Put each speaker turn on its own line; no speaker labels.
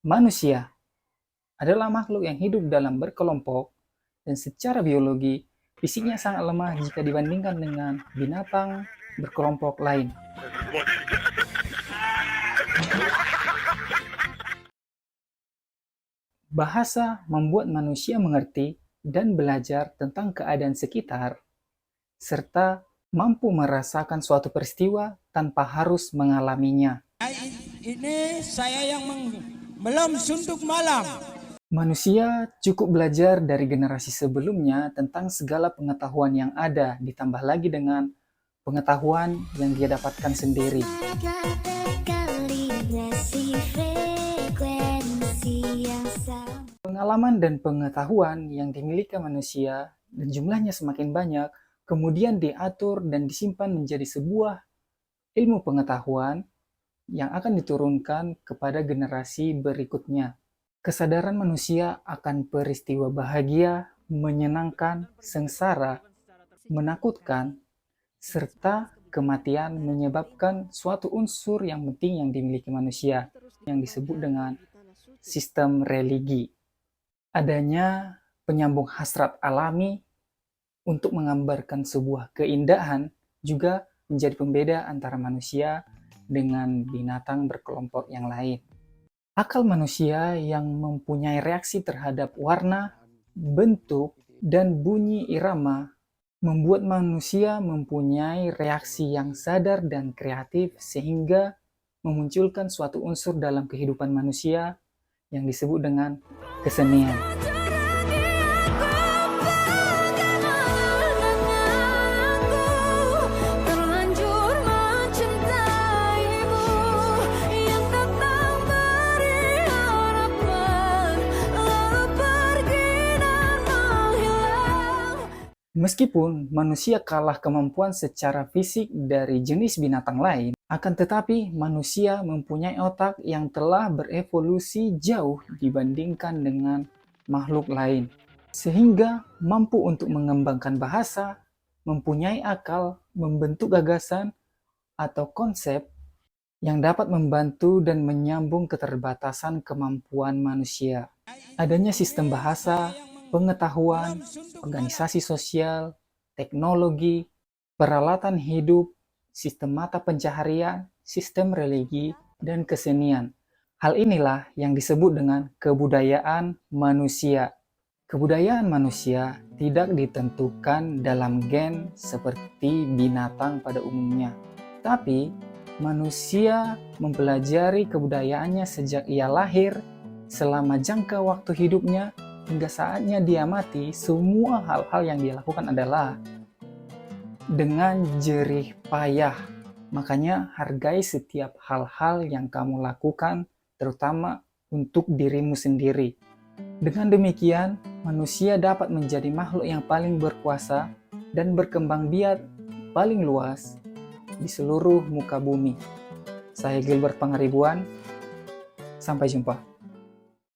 Manusia adalah makhluk yang hidup dalam berkelompok dan secara biologi, fisiknya sangat lemah jika dibandingkan dengan binatang berkelompok lain. Bahasa membuat manusia mengerti dan belajar tentang keadaan sekitar, serta mampu merasakan suatu peristiwa tanpa harus mengalaminya.
Ini saya yang belum suntuk malam.
Manusia cukup belajar dari generasi sebelumnya tentang segala pengetahuan yang ada, ditambah lagi dengan pengetahuan yang dia dapatkan sendiri. Pengalaman dan pengetahuan yang dimiliki manusia, dan jumlahnya semakin banyak, kemudian diatur dan disimpan menjadi sebuah ilmu pengetahuan yang akan diturunkan kepada generasi berikutnya. Kesadaran manusia akan peristiwa bahagia, menyenangkan, sengsara, menakutkan, serta kematian menyebabkan suatu unsur yang penting yang dimiliki manusia, yang disebut dengan sistem religi. Adanya penyambung hasrat alami untuk menggambarkan sebuah keindahan juga menjadi pembeda antara manusia dengan binatang berkelompok yang lain. Akal manusia yang mempunyai reaksi terhadap warna, bentuk, dan bunyi irama membuat manusia mempunyai reaksi yang sadar dan kreatif sehingga memunculkan suatu unsur dalam kehidupan manusia yang disebut dengan kesenian. Meskipun manusia kalah kemampuan secara fisik dari jenis binatang lain, akan tetapi manusia mempunyai otak yang telah berevolusi jauh dibandingkan dengan makhluk lain, sehingga mampu untuk mengembangkan bahasa, mempunyai akal, membentuk gagasan atau konsep yang dapat membantu dan menyambung keterbatasan kemampuan manusia. Adanya sistem bahasa, pengetahuan, organisasi sosial, teknologi, peralatan hidup, sistem mata pencaharian, sistem religi, dan kesenian. Hal inilah yang disebut dengan kebudayaan manusia. Kebudayaan manusia tidak ditentukan dalam gen seperti binatang pada umumnya, tapi manusia mempelajari kebudayaannya sejak ia lahir, selama jangka waktu hidupnya, hingga saatnya dia mati. Semua hal-hal yang dia lakukan adalah dengan jerih payah. Makanya hargai setiap hal-hal yang kamu lakukan, terutama untuk dirimu sendiri. Dengan demikian, manusia dapat menjadi makhluk yang paling berkuasa dan berkembang biak paling luas di seluruh muka bumi. Saya Gilbert Pangaribuan, sampai jumpa.